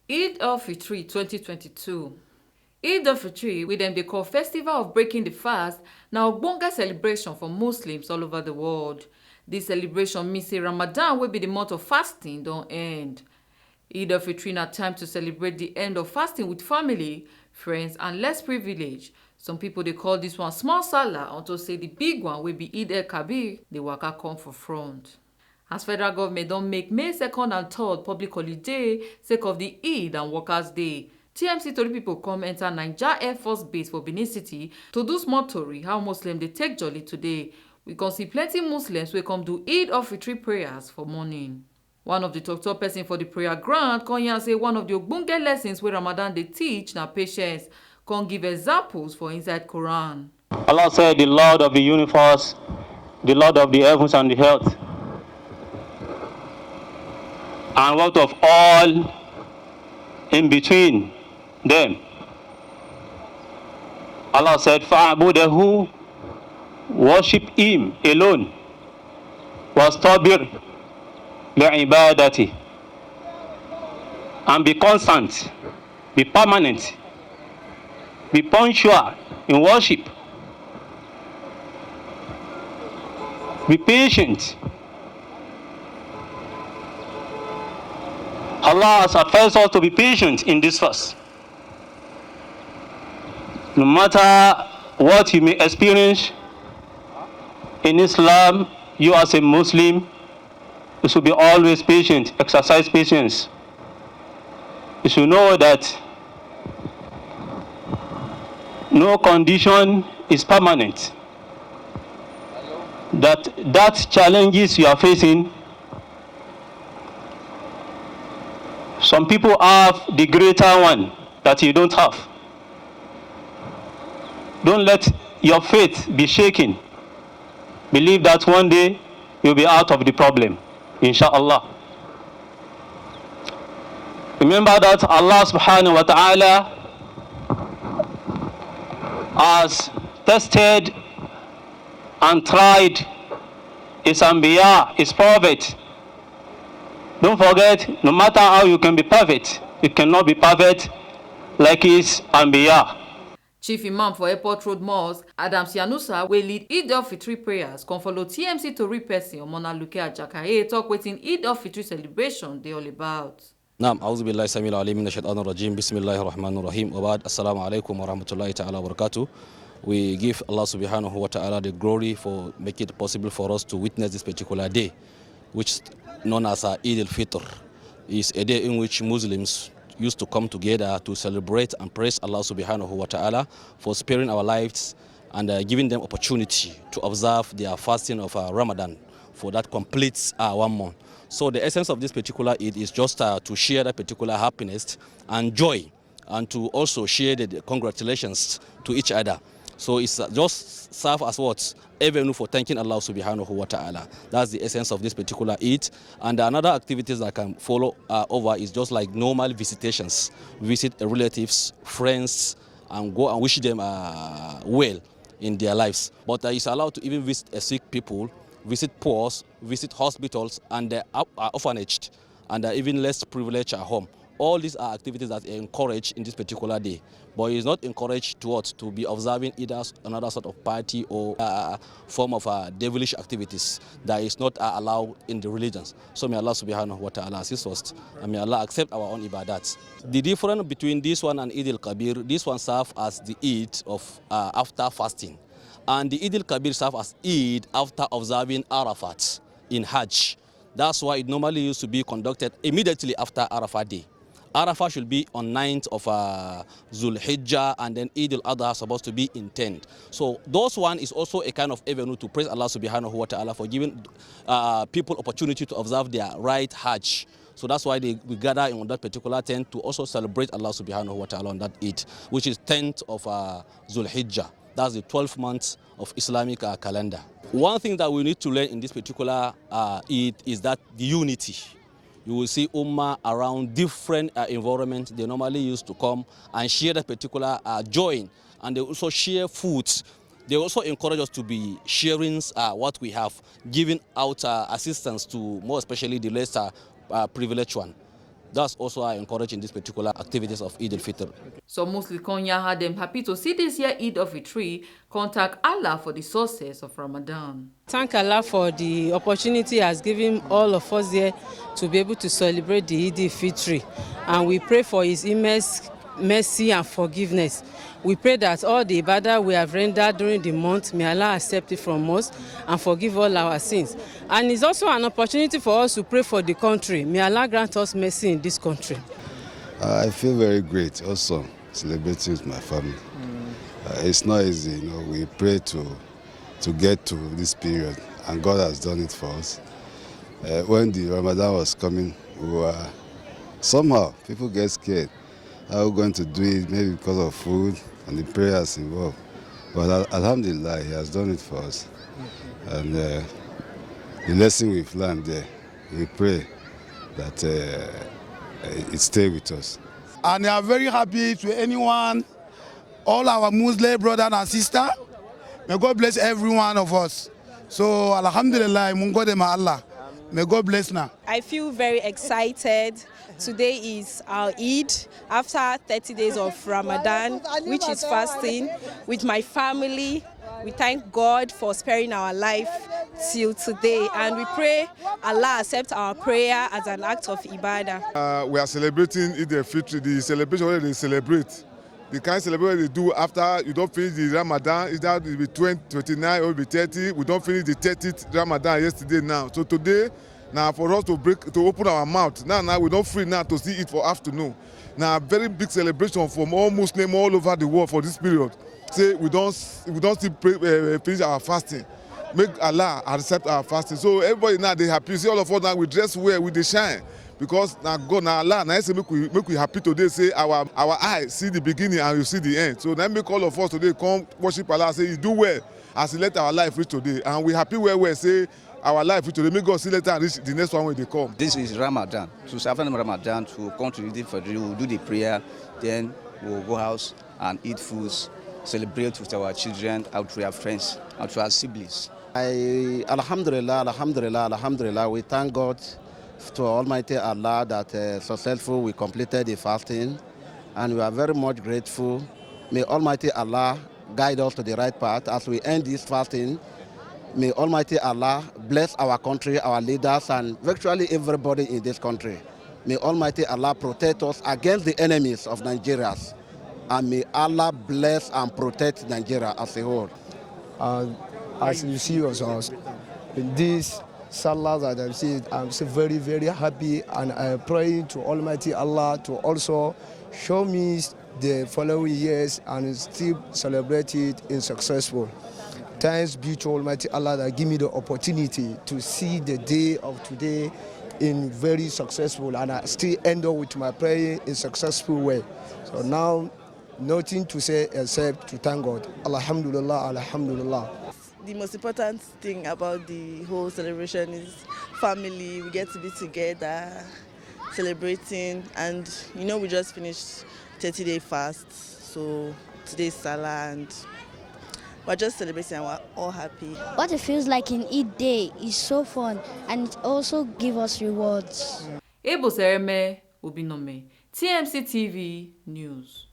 EID-AL-FITR 2022. EID-AL-FITR, wey dem dey call Festival of Breaking the Fast, na ogbonge celebration for Muslims all over the world. Dis celebration mean say Ramadan, wey be the month of fasting, don end. EID-AL-FITR na time to celebrate the end of fasting with family, friends and less privilege. Some people dey call this one small Salah unto say the big one wey be Eid-el-Kabir dey waka come for front. As federal government don make May 2nd and 3rd public holiday sake of the Eid and Workers' Day, TMC tori pipo come enter Naija Air Force Base for Benin City to do small tori how Muslims dey take jolly today. We come see plenty Muslims wey come do Eid-al-Fitr prayers for morning. One of the tok person for the prayer ground come yarn say one of the ogbonge lessons wey Ramadan dey teach na patience, come give examples for inside Quran. Allah said, the Lord of the universe, the Lord of the heavens and the earth, and what of all in between them. Allah said, فَعْبُدَهُ, worship Him alone, وَاسْتَبِرْ لِعِبَادَتِهِ, and be constant, be permanent, be punctual in worship, be patient. Allah has advised us to be patient in this verse. No matter what you may experience in Islam, you as a Muslim, you should be always patient, exercise patience. You should know that no condition is permanent. That challenges you are facing, some people have the greater one that you don't have. Don't let your faith be shaken. Believe that one day you'll be out of the problem, inshallah. Remember that Allah subhanahu wa ta'ala has tested and tried his Anbiya, his prophet. Don't forget, no matter how you can be perfect, you cannot be perfect like his Anbiya. Chief Imam for Airport Road Mosque, Adams Yanusa, wey lead Eid-al-Fitr prayers, come follow TMC tori person Omonaluke Ajakaye talk wetin Eid-al-Fitr celebration dey all about. Naam, a'udhu billahi samil alim minash shaitanir rajim. Bismillahir rahmanir rahim. Wa ba'd. Assalamu alaikum wa rahmatullahi ta'ala wa barakatuh. We give Allah subhanahu wa ta'ala the glory for making it possible for us to witness this particular day, which is known as Eid-al-Fitr. It's a day in which Muslims used to come together to celebrate and praise Allah subhanahu wa ta'ala for sparing our lives and giving them opportunity to observe their fasting of Ramadan for that completes 1 month. So the essence of this particular Eid is just to share that particular happiness and joy, and to also share the congratulations to each other. So it's just serve as what? Avenue for thanking Allah subhanahu wa ta'ala. That's the essence of this particular Eid. And another activities that can follow over is just like normal visitations. Visit relatives, friends, and go and wish them well in their lives. But it's allowed to even visit sick people, visit poor, visit hospitals and orphanaged, and even less privileged at home. All these are activities that are encouraged in this particular day, but it's not encouraged to be observing either another sort of party or form of devilish activities that is not allowed in the religions. So may Allah subhanahu wa ta'ala assist us, and may Allah accept our own ibadat. The difference between this one and Eid-al-Kabir, this one serves as the Eid of after fasting, and the Eid-al-Kabir serves as Eid after observing Arafat in Hajj. That's why it normally used to be conducted immediately after Arafat day. Arafah should be on 9th of Zulhijjah, and then Eid-al-Adha is supposed to be in 10th. So those one is also a kind of avenue to praise Allah subhanahu wa ta'ala for giving people opportunity to observe their right Hajj. So that's why we gather on that particular tent to also celebrate Allah subhanahu wa ta'ala on that Eid, which is 10th of Zulhijjah. That's the 12th month of Islamic calendar. One thing that we need to learn in this particular Eid is that the unity. You will see Ummah around different environments. They normally used to come and share that particular joy, and they also share foods. They also encourage us to be sharing what we have, giving out assistance to more especially the less privileged one. That's also I encourage in these particular activities of EID-AL-FITR. So Muslim Konya had them happy to see this year Eid-al-Fitr contact Allah for the success of Ramadan. Thank Allah for the opportunity He has given all of us here to be able to celebrate the Eid-al-Fitr, and we pray for His immense mercy and forgiveness. We pray that all the ibadah we have rendered during the month, may Allah accept it from us and forgive all our sins. And it's also an opportunity for us to pray for the country. May Allah grant us mercy in this country. I feel very great also celebrating with my family. It's not easy, you know, we pray to get to this period, and God has done it for us. When the Ramadan was coming, we were, somehow people get scared. How are we going to do it, maybe because of food and the prayers involved. But Alhamdulillah, He has done it for us. And the lesson we've learned there, we pray that it stay with us. And I am very happy to anyone, all our Muslim brothers and sisters. May God bless every one of us. So Alhamdulillah, Mungo de Allah. May God bless now. I feel very excited. Today is our Eid after 30 days of Ramadan, which is fasting. With my family, we thank God for sparing our life till today, and we pray Allah accept our prayer as an act of ibadah. We are celebrating Eid-al-Fitr, the celebration where they celebrate. The kind of celebration they do after you don't finish the Ramadan, either it will be 20, 29 or it will be 30. We don't finish the 30th Ramadan yesterday now. So today, now for us to open our mouth, now we don't free now to see it for afternoon. Now very big celebration from all Muslims all over the world for this period. Say we don't still finish our fasting. Make Allah accept our fasting. So everybody now they happy. See all of us now we dress well, we they shine. Because now God, now Allah, now say make we happy today. Say our eyes see the beginning and you see the end. So now make all of us today come worship Allah. Say you do well as He let our life reach today, and we happy where say our life reach today. Make God see later and reach the next one when they come. This is Ramadan. So after Ramadan, to come to the Fajr, we will do the prayer, then we will go house and eat foods, celebrate with our children, out with our friends, out with our siblings. Alhamdulillah, we thank God to Almighty Allah that successful we completed the fasting, and we are very much grateful. May Almighty Allah guide us to the right path as we end this fasting. May Almighty Allah bless our country, our leaders, and virtually everybody in this country. May Almighty Allah protect us against the enemies of Nigeria, and may Allah bless and protect Nigeria as a whole. As you see us in this Salah that I'm so very, very happy, and I'm praying to Almighty Allah to also show me the following years and still celebrate it in successful. Thanks be to Almighty Allah that give me the opportunity to see the day of today in very successful, and I still end up with my prayer in successful way. So now, nothing to say except to thank God. Alhamdulillah, Alhamdulillah. The most important thing about the whole celebration is family. We get to be together, celebrating, and you know we just finished 30-day fast, so today's Salah, and we're just celebrating and we're all happy. What it feels like in Eid Day is so fun, and it also gives us rewards. Ebo Sereme Obinome, TMC TV News.